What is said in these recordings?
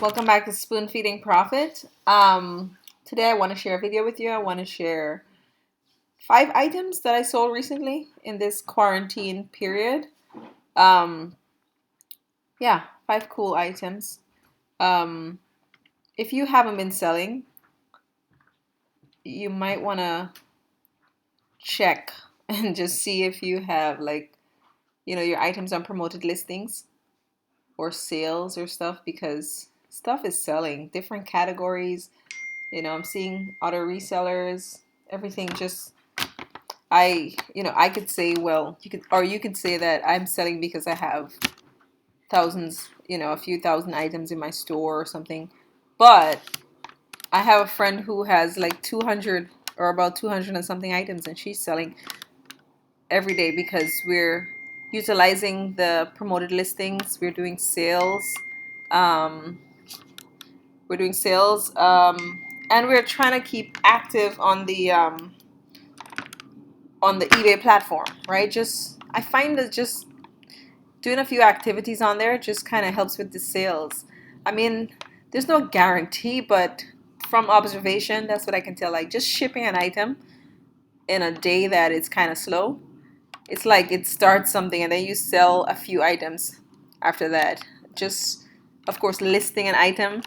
Welcome back to Spoonfeeding-Profit. Today I want to share a video with you. I want to share 5 items that I sold recently in this quarantine period. Um, yeah, 5 cool items. If you haven't been selling, you might want to check and just see if you have your items on promoted listings or sales or stuff, because stuff is selling, different categories. I'm seeing other resellers, everything just I could say, well, you could say that I'm selling because I have thousands, a few thousand items in my store or something. But I have a friend who has like 200 or about 200 and something items, and she's selling every day because we're utilizing the promoted listings. We're doing sales. Um, and we're trying to keep active on the eBay platform, right? I find that just doing a few activities on there just kind of helps with the sales. I mean, there's no guarantee, but from observation, that's what I can tell. Like, just shipping an item in a day that it's kind of slow, it's like it starts something and then you sell a few items after that. Just, of course, listing an item.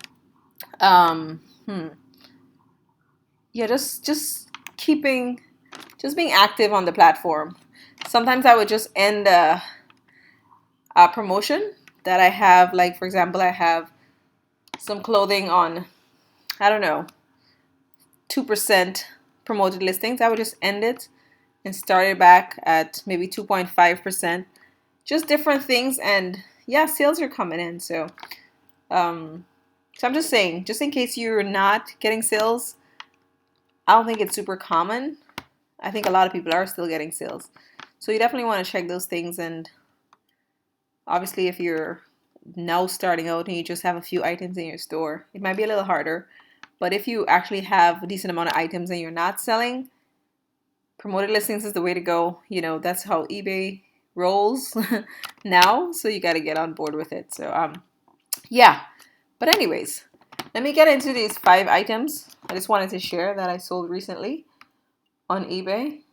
Um, hmm. Yeah, just keeping, just being active on the platform. Sometimes I would just end a promotion that I have. Like, for example, I have some clothing on, I don't know, 2% promoted listings. I would just end it and start it back at maybe 2.5%. Just different things, and yeah, sales are coming in. So I'm just saying, just in case you're not getting sales, I don't think it's super common. I think a lot of people are still getting sales. So you definitely want to check those things. And obviously, if you're now starting out and you just have a few items in your store, it might be a little harder. But if you actually have a decent amount of items and you're not selling, promoted listings is the way to go. That's how eBay rolls now. So you got to get on board with it. So, yeah. But anyways, let me get into these 5 items I just wanted to share that I sold recently on eBay.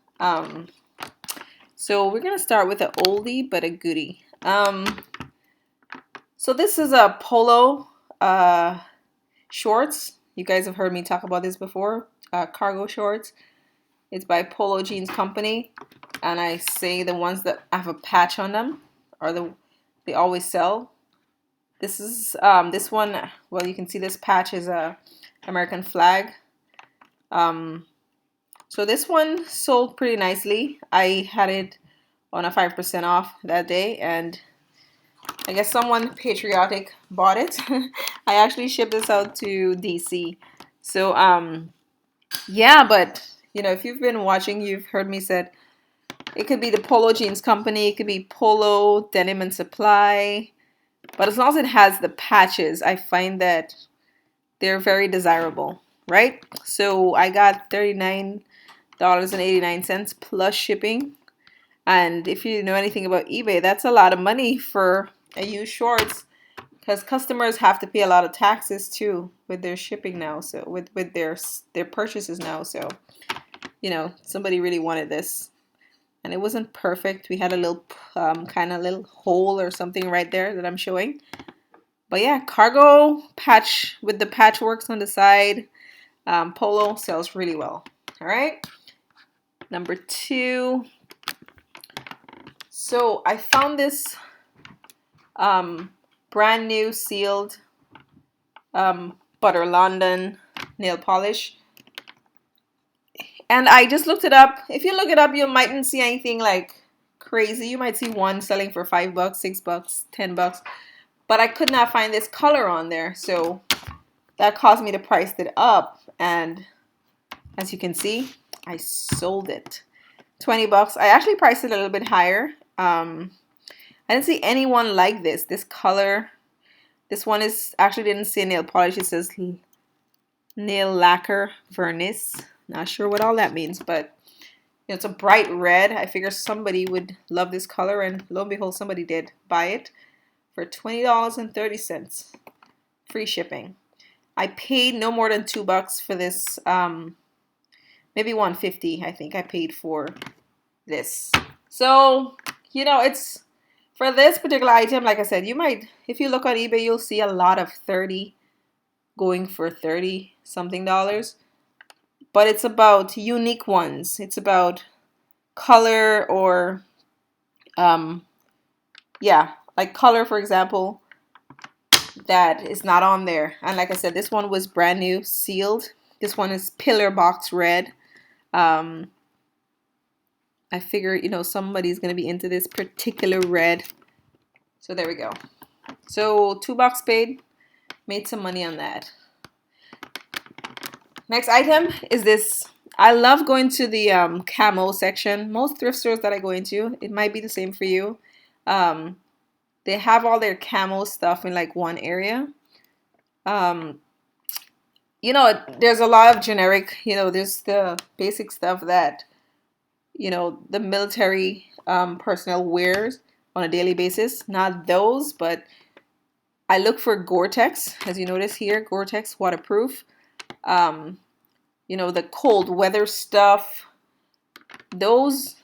So we're going to start with an oldie but a goodie. So this is a Polo shorts. You guys have heard me talk about this before. Cargo shorts. It's by Polo Jeans Company. And I say the ones that have a patch on them they always sell. This is this one. Well, you can see this patch is a American flag. So this one sold pretty nicely. I had it on a 5% off that day, and I guess someone patriotic bought it. I actually shipped this out to DC. So yeah, but if you've been watching, you've heard me said it could be the Polo Jeans Company, it could be Polo Denim and Supply, but as long as it has the patches, I find that they're very desirable, right? So I got $39.89 plus shipping. And if you know anything about eBay, that's a lot of money for a used shorts, because customers have to pay a lot of taxes too with their shipping now. So with their purchases now. So somebody really wanted this, and it wasn't perfect. We had a little kind of little hole or something right there that I'm showing. But yeah, cargo patch with the patchworks on the side. Polo sells really well. All right. Number 2. So I found this brand new sealed Butter London nail polish. And I just looked it up. If you look it up, you mightn't see anything like crazy. You might see one selling for $5, $6, $10. But I could not find this color on there. So that caused me to price it up. And as you can see, I sold it. $20. I actually priced it a little bit higher. I didn't see anyone like this. This color. This one is actually didn't say nail polish. It says nail lacquer vernice. Not sure what all that means, but it's a bright red. I figure somebody would love this color, and lo and behold, somebody did buy it for $20.30 free shipping. I paid no more than $2 for this, maybe 150 I think I paid for this. So, you know, it's for this particular item, like I said, you might, if you look on eBay, you'll see a lot of 30 going for 30 something dollars. But it's about unique ones. It's about color or, yeah, like color, for example, that is not on there. And like I said, this one was brand new, sealed. This one is pillar box red. I figure, you know, somebody's going to be into this particular red. So there we go. So $2 paid, made some money on that. Next item is this. I love going to the camo section. Most thrift stores that I go into, it might be the same for you. They have all their camo stuff in like one area. You know, there's a lot of generic, you know, there's the basic stuff that, you know, the military personnel wears on a daily basis. Not those, but I look for Gore-Tex, as you notice here, Gore-Tex waterproof. You know, the cold weather stuff, those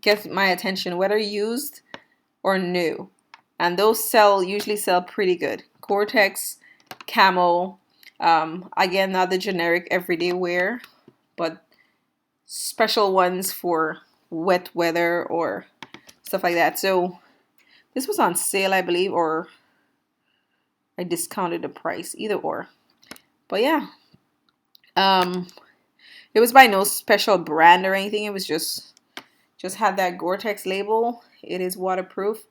get my attention, whether used or new. And those usually sell pretty good. Gore-Tex, camo, again, not the generic everyday wear, but special ones for wet weather or stuff like that. So this was on sale, I believe, or I discounted the price, either or. But yeah, it was by no special brand or anything. It was just had that Gore-Tex label. It is waterproof.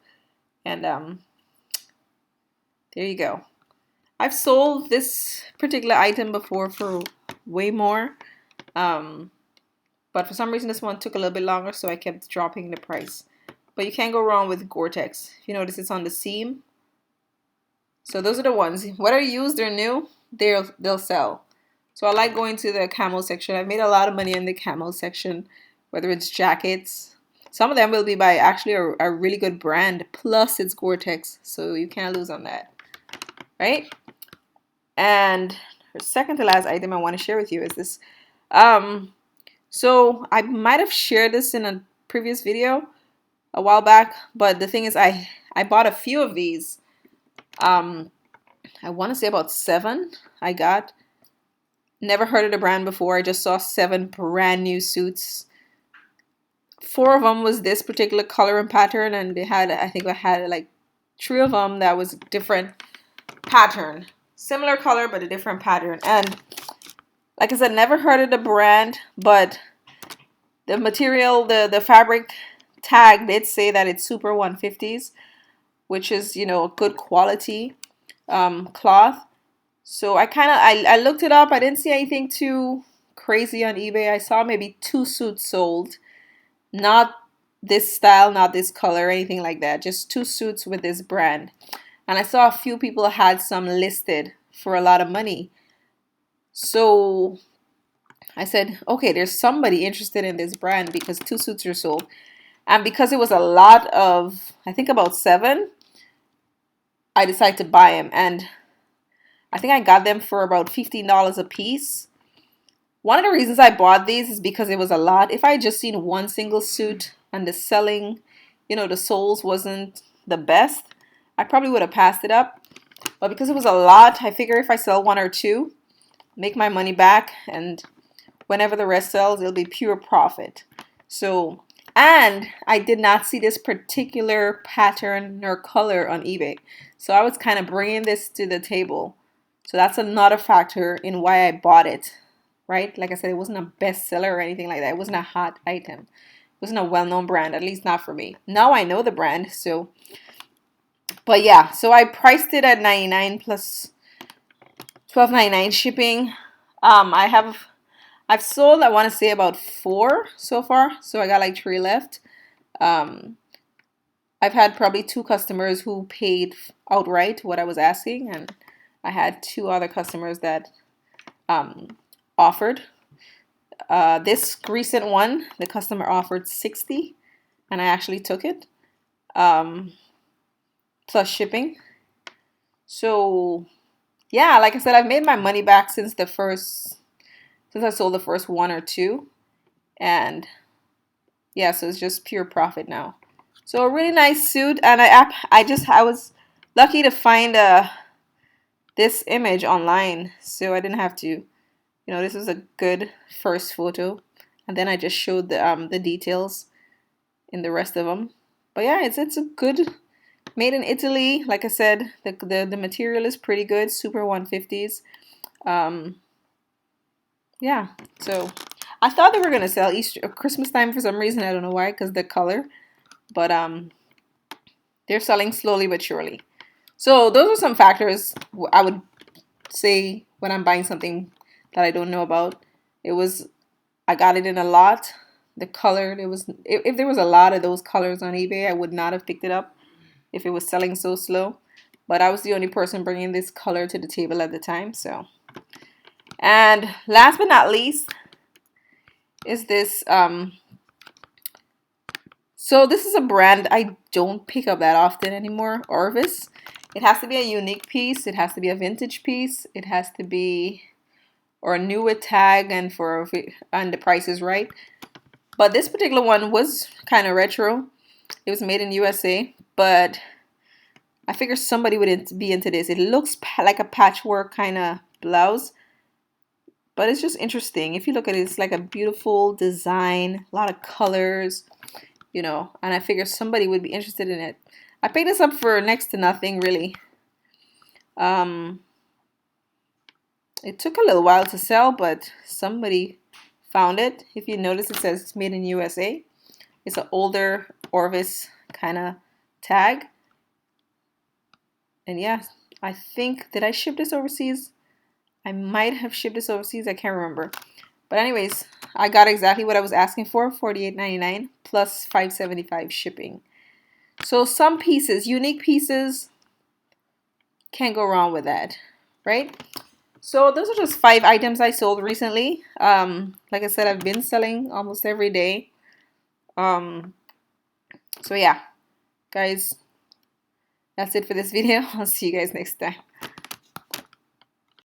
And there you go. I've sold this particular item before for way more. But for some reason this one took a little bit longer, so I kept dropping the price. But you can't go wrong with Gore-Tex. If you notice, it's on the seam. So those are the ones. Whether used or new, they'll sell. So I like going to the camo section. I've made a lot of money in the camo section, whether it's jackets. Some of them will be by actually a really good brand, plus it's Gore-Tex, so you can't lose on that, right? And the second to last item I want to share with you is this. So I might have shared this in a previous video a while back, but the thing is I bought a few of these. I want to say about 7 I got. Never heard of the brand before. I just saw 7 brand new suits. 4 of them was this particular color and pattern, and they had, I think I had like 3 of them that was different pattern. Similar color, but a different pattern. And like I said, never heard of the brand, but the material, the fabric tag did say that it's Super 150s, which is, you know, good quality cloth. So I looked it up. I didn't see anything too crazy on eBay. I saw maybe 2 suits sold. Not this style, not this color, anything like that. Just 2 suits with this brand. And I saw a few people had some listed for a lot of money. So I said, okay, there's somebody interested in this brand because 2 suits are sold. And because it was a lot of, I think about 7, I decided to buy them. And I think I got them for about $15 a piece. One of the reasons I bought these is because it was a lot. If I had just seen one single suit and the selling, you know, the soles wasn't the best, I probably would have passed it up. But because it was a lot, I figure if I sell 1 or 2, make my money back, and whenever the rest sells, it'll be pure profit. So, and I did not see this particular pattern or color on eBay. So I was kind of bringing this to the table. So that's another factor in why I bought it, right? Like I said, it wasn't a bestseller or anything like that. It wasn't a hot item. It wasn't a well-known brand, at least not for me. Now I know the brand, so. But yeah, so I priced it at $99 plus $12.99 shipping. I've sold, I want to say, about 4 so far. So I got like 3 left. I've had probably 2 customers who paid outright what I was asking, and I had 2 other customers that offered. This recent one, the customer offered $60, and I actually took it, plus shipping. So yeah, like I said, I've made my money back since I sold the first one or two. And yeah, so it's just pure profit now. So a really nice suit, and I was lucky to find this image online, so I didn't have to, this was a good first photo, and then I just showed the details in the rest of them. But yeah, it's a good, made in Italy. Like I said, the material is pretty good, super 150s. Um, yeah, so I thought they were gonna sell Easter Christmas time for some reason. I don't know why, because the color, but they're selling slowly but surely. So those are some factors I would say when I'm buying something that I don't know about. It was I got it in a lot. The color, if there was a lot of those colors on eBay, I would not have picked it up if it was selling so slow. But I was the only person bringing this color to the table at the time. So, and last but not least is this. So this is a brand I don't pick up that often anymore. Orvis. It has to be a unique piece. It has to be a vintage piece. It has to be or a newer tag and the price is right. But this particular one was kind of retro. It was made in USA, but I figured somebody would be into this. It looks like a patchwork kind of blouse, but it's just interesting. If you look at it, it's like a beautiful design, a lot of colors, and I figured somebody would be interested in it. I picked this up for next to nothing, really. Um, it took a little while to sell, but somebody found it. If you notice, it says it's made in USA. It's an older Orvis kind of tag. And yeah, I think, did I ship this overseas? I might have shipped this overseas. I can't remember. But anyways, I got exactly what I was asking for, $48.99 plus $5.75 shipping. So some pieces, unique pieces, can't go wrong with that, right? So those are just 5 items I sold recently. Like I said, I've been selling almost every day. So yeah, guys, that's it for this video. I'll see you guys next time.